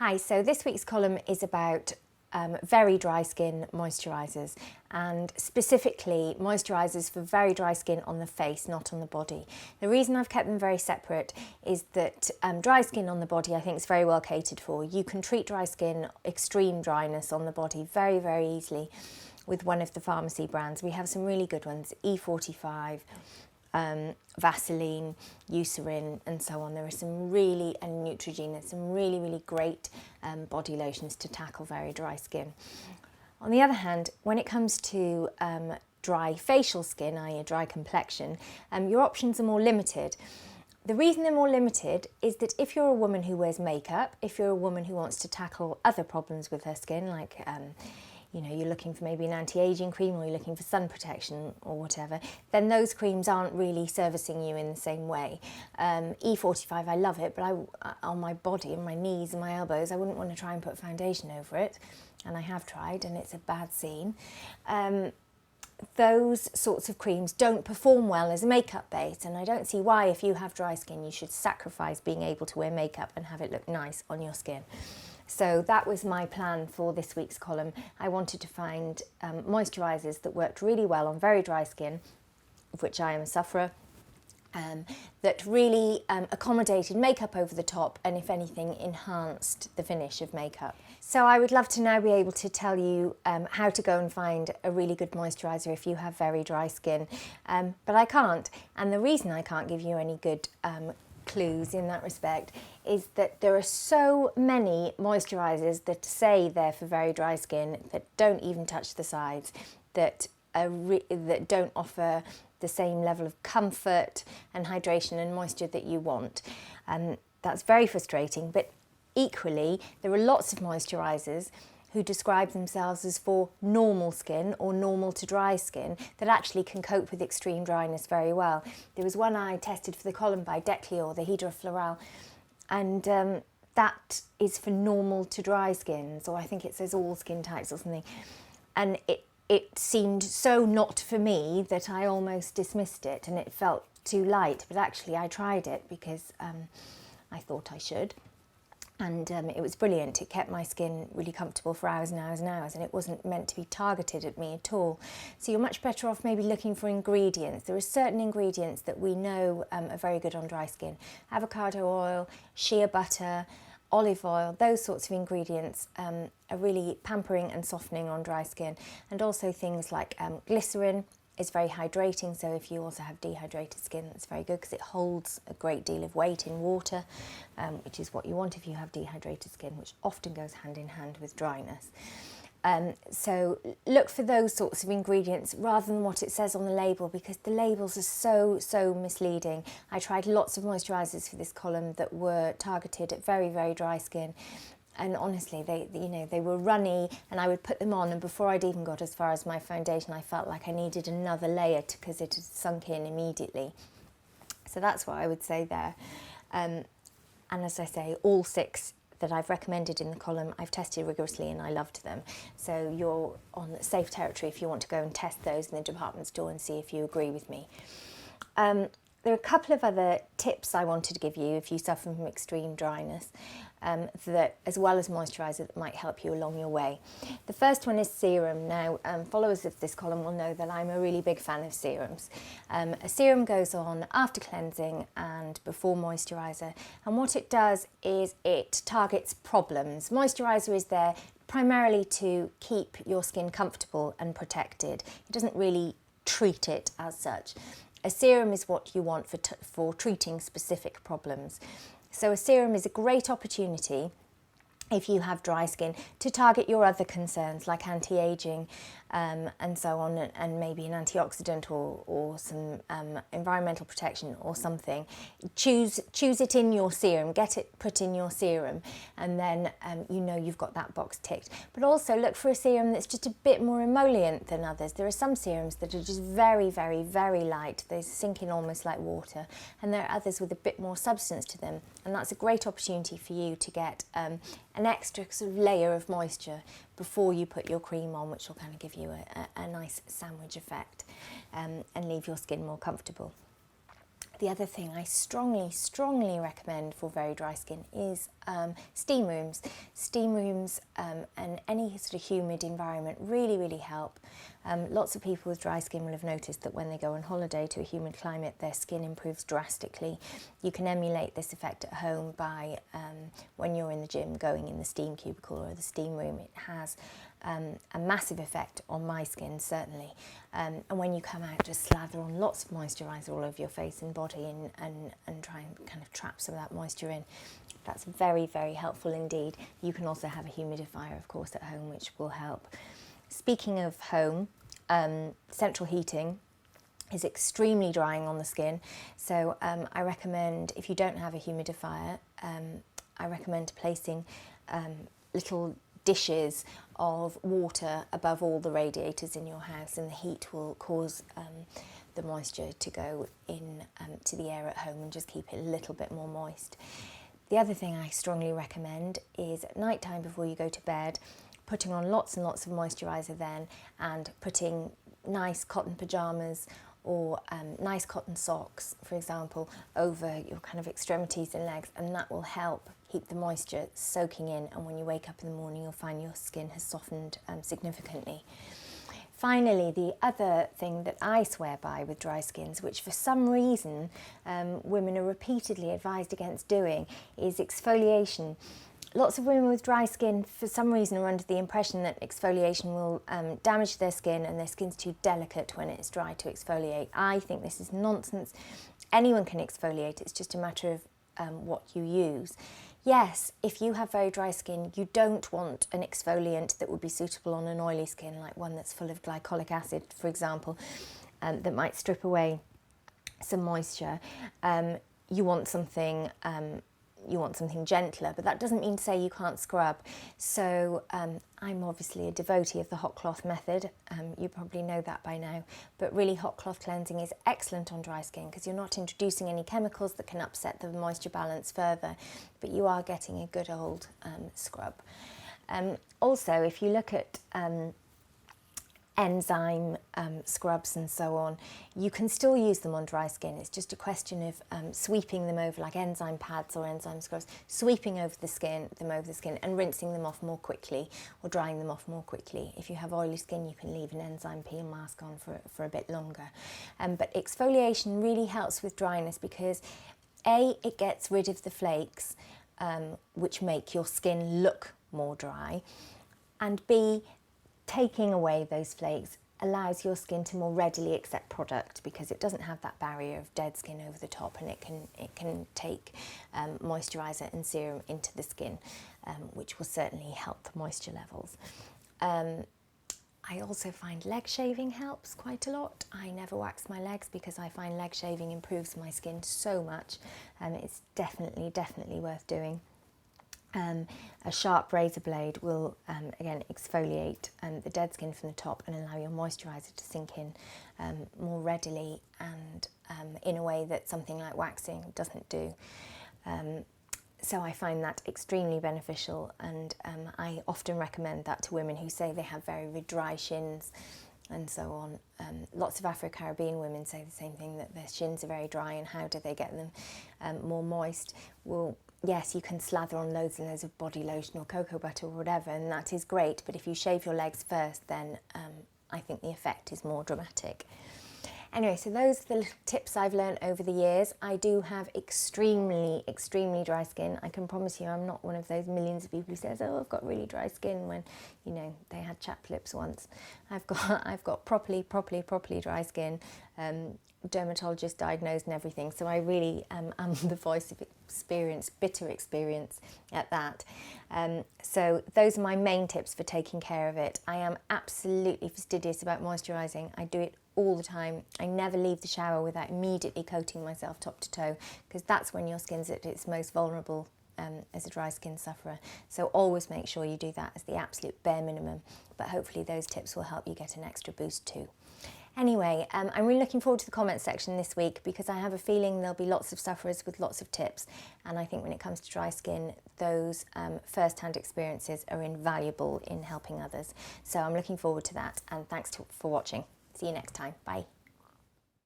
Hi, so this week's column is about very dry skin moisturisers, and specifically moisturisers for very dry skin on the face, not on the body. The reason I've kept them very separate is that dry skin on the body I think is very well catered for. You can treat dry skin, extreme dryness on the body very, very easily with one of the pharmacy brands. We have some really good ones, E45, Vaseline, Eucerin and so on. There are some really, and Neutrogena, some really, really great body lotions to tackle very dry skin. On the other hand, when it comes to dry facial skin, i.e. a dry complexion, your options are more limited. The reason they're more limited is that if you're a woman who wears makeup, if you're a woman who wants to tackle other problems with her skin, like you know, you're looking for maybe an anti-aging cream or you're looking for sun protection or whatever, then those creams aren't really servicing you in the same way. E45, I love it, but on my body and my knees and my elbows, I wouldn't want to try and put foundation over it. And I have tried, and it's a bad scene. Those sorts of creams don't perform well as a makeup base, and I don't see why, if you have dry skin, you should sacrifice being able to wear makeup and have it look nice on your skin. So that was my plan for this week's column. I wanted to find moisturisers that worked really well on very dry skin, of which I am a sufferer, that really accommodated makeup over the top and, if anything, enhanced the finish of makeup. So I would love to now be able to tell you how to go and find a really good moisturiser if you have very dry skin, but I can't. And the reason I can't give you any good clues in that respect is that there are so many moisturisers that say they're for very dry skin that don't even touch the sides, that don't offer the same level of comfort and hydration and moisture that you want. That's very frustrating, but equally there are lots of moisturisers who describe themselves as for normal skin or normal to dry skin that actually can cope with extreme dryness very well. There was one I tested for the column by Declior, the Hydra Floral, and that is for normal to dry skins, or I think it says all skin types or something. And it seemed so not for me that I almost dismissed it, and it felt too light, but actually I tried it because I thought I should. And it was brilliant. It kept my skin really comfortable for hours and hours and hours, and it wasn't meant to be targeted at me at all. So you're much better off maybe looking for ingredients. There are certain ingredients that we know are very good on dry skin. Avocado oil, shea butter, olive oil, those sorts of ingredients are really pampering and softening on dry skin. And also things like glycerin is very hydrating, so if you also have dehydrated skin, that's very good because it holds a great deal of weight in water, which is what you want if you have dehydrated skin, which often goes hand in hand with dryness. So look for those sorts of ingredients rather than what it says on the label, because the labels are so misleading. I tried lots of moisturisers for this column that were targeted at very, very dry skin. And honestly, they were runny, and I would put them on, and before I'd even got as far as my foundation, I felt like I needed another layer because it had sunk in immediately. So that's what I would say there. And as I say, all 6 that I've recommended in the column, I've tested rigorously and I loved them. So you're on safe territory if you want to go and test those in the department store and see if you agree with me. There are a couple of other tips I wanted to give you if you suffer from extreme dryness, that, as well as moisturiser, that might help you along your way. The first one is serum. Now, followers of this column will know that I'm a really big fan of serums. A serum goes on after cleansing and before moisturiser, and what it does is it targets problems. Moisturiser is there primarily to keep your skin comfortable and protected. It doesn't really treat it as such. A serum is what you want for treating specific problems. So a serum is a great opportunity, if you have dry skin, to target your other concerns like anti-aging and so on, and maybe an antioxidant or some environmental protection or something. Choose it in your serum, get it put in your serum, and then you know you've got that box ticked. But also look for a serum that's just a bit more emollient than others. There are some serums that are just very, very, very light. They sink in almost like water, and there are others with a bit more substance to them, and that's a great opportunity for you to get an extra sort of layer of moisture before you put your cream on, which will kind of give you a nice sandwich effect and leave your skin more comfortable. The other thing I strongly recommend for very dry skin is steam rooms. Steam rooms and any sort of humid environment really help. Lots of people with dry skin will have noticed that when they go on holiday to a humid climate, their skin improves drastically. You can emulate this effect at home by, when you're in the gym, going in the steam cubicle or the steam room. It has a massive effect on my skin, certainly. And when you come out, just slather on lots of moisturiser all over your face and body and try and kind of trap some of that moisture in. That's very helpful indeed. You can also have a humidifier, of course, at home, which will help. Speaking of home, central heating is extremely drying on the skin. So I recommend, if you don't have a humidifier, I recommend placing little dishes of water above all the radiators in your house, and the heat will cause the moisture to go in to the air at home and just keep it a little bit more moist. The other thing I strongly recommend is at night time before you go to bed, putting on lots and lots of moisturiser then, and putting nice cotton pyjamas or nice cotton socks, for example, over your kind of extremities and legs, and that will help keep the moisture soaking in, and when you wake up in the morning you'll find your skin has softened significantly. Finally, the other thing that I swear by with dry skins, which for some reason women are repeatedly advised against doing, is exfoliation. Lots of women with dry skin, for some reason, are under the impression that exfoliation will damage their skin and their skin's too delicate when it's dry to exfoliate. I think this is nonsense. Anyone can exfoliate, it's just a matter of what you use. Yes, if you have very dry skin, you don't want an exfoliant that would be suitable on an oily skin, like one that's full of glycolic acid, for example, that might strip away some moisture. You want something gentler, but that doesn't mean to say you can't scrub. So I'm obviously a devotee of the hot cloth method. You probably know that by now, but really hot cloth cleansing is excellent on dry skin because you're not introducing any chemicals that can upset the moisture balance further, but you are getting a good old scrub. Also, if you look at enzyme scrubs and so on, you can still use them on dry skin. It's just a question of sweeping them over, like enzyme pads or enzyme scrubs, sweeping over the skin and rinsing them off more quickly or drying them off more quickly. If you have oily skin, you can leave an enzyme peel mask on for a bit longer. But exfoliation really helps with dryness because A, it gets rid of the flakes, which make your skin look more dry, and B, taking away those flakes allows your skin to more readily accept product because it doesn't have that barrier of dead skin over the top, and it can take moisturiser and serum into the skin, which will certainly help the moisture levels. I also find leg shaving helps quite a lot. I never wax my legs because I find leg shaving improves my skin so much. It's definitely worth doing. A sharp razor blade will, again, exfoliate the dead skin from the top and allow your moisturiser to sink in more readily and in a way that something like waxing doesn't do. So I find that extremely beneficial, and I often recommend that to women who say they have very dry shins and so on. Lots of Afro-Caribbean women say the same thing, that their shins are very dry, and how do they get them more moist? Well, yes, you can slather on loads and loads of body lotion or cocoa butter or whatever, and that is great, but if you shave your legs first, then I think the effect is more dramatic. Anyway, so those are the little tips I've learned over the years. I do have extremely dry skin. I can promise you I'm not one of those millions of people who says, oh, I've got really dry skin, when, you know, they had chapped lips once. I've got properly dry skin. Dermatologist diagnosed and everything, so I really am the voice of experience, bitter experience at that. So those are my main tips for taking care of it. I am absolutely fastidious about moisturising. I do it all the time. I never leave the shower without immediately coating myself top to toe, because that's when your skin's at its most vulnerable as a dry skin sufferer. So always make sure you do that as the absolute bare minimum, but hopefully those tips will help you get an extra boost too. Anyway, I'm really looking forward to the comments section this week, because I have a feeling there'll be lots of sufferers with lots of tips, and I think when it comes to dry skin, those first-hand experiences are invaluable in helping others. So I'm looking forward to that, and thanks for watching. See you next time. Bye.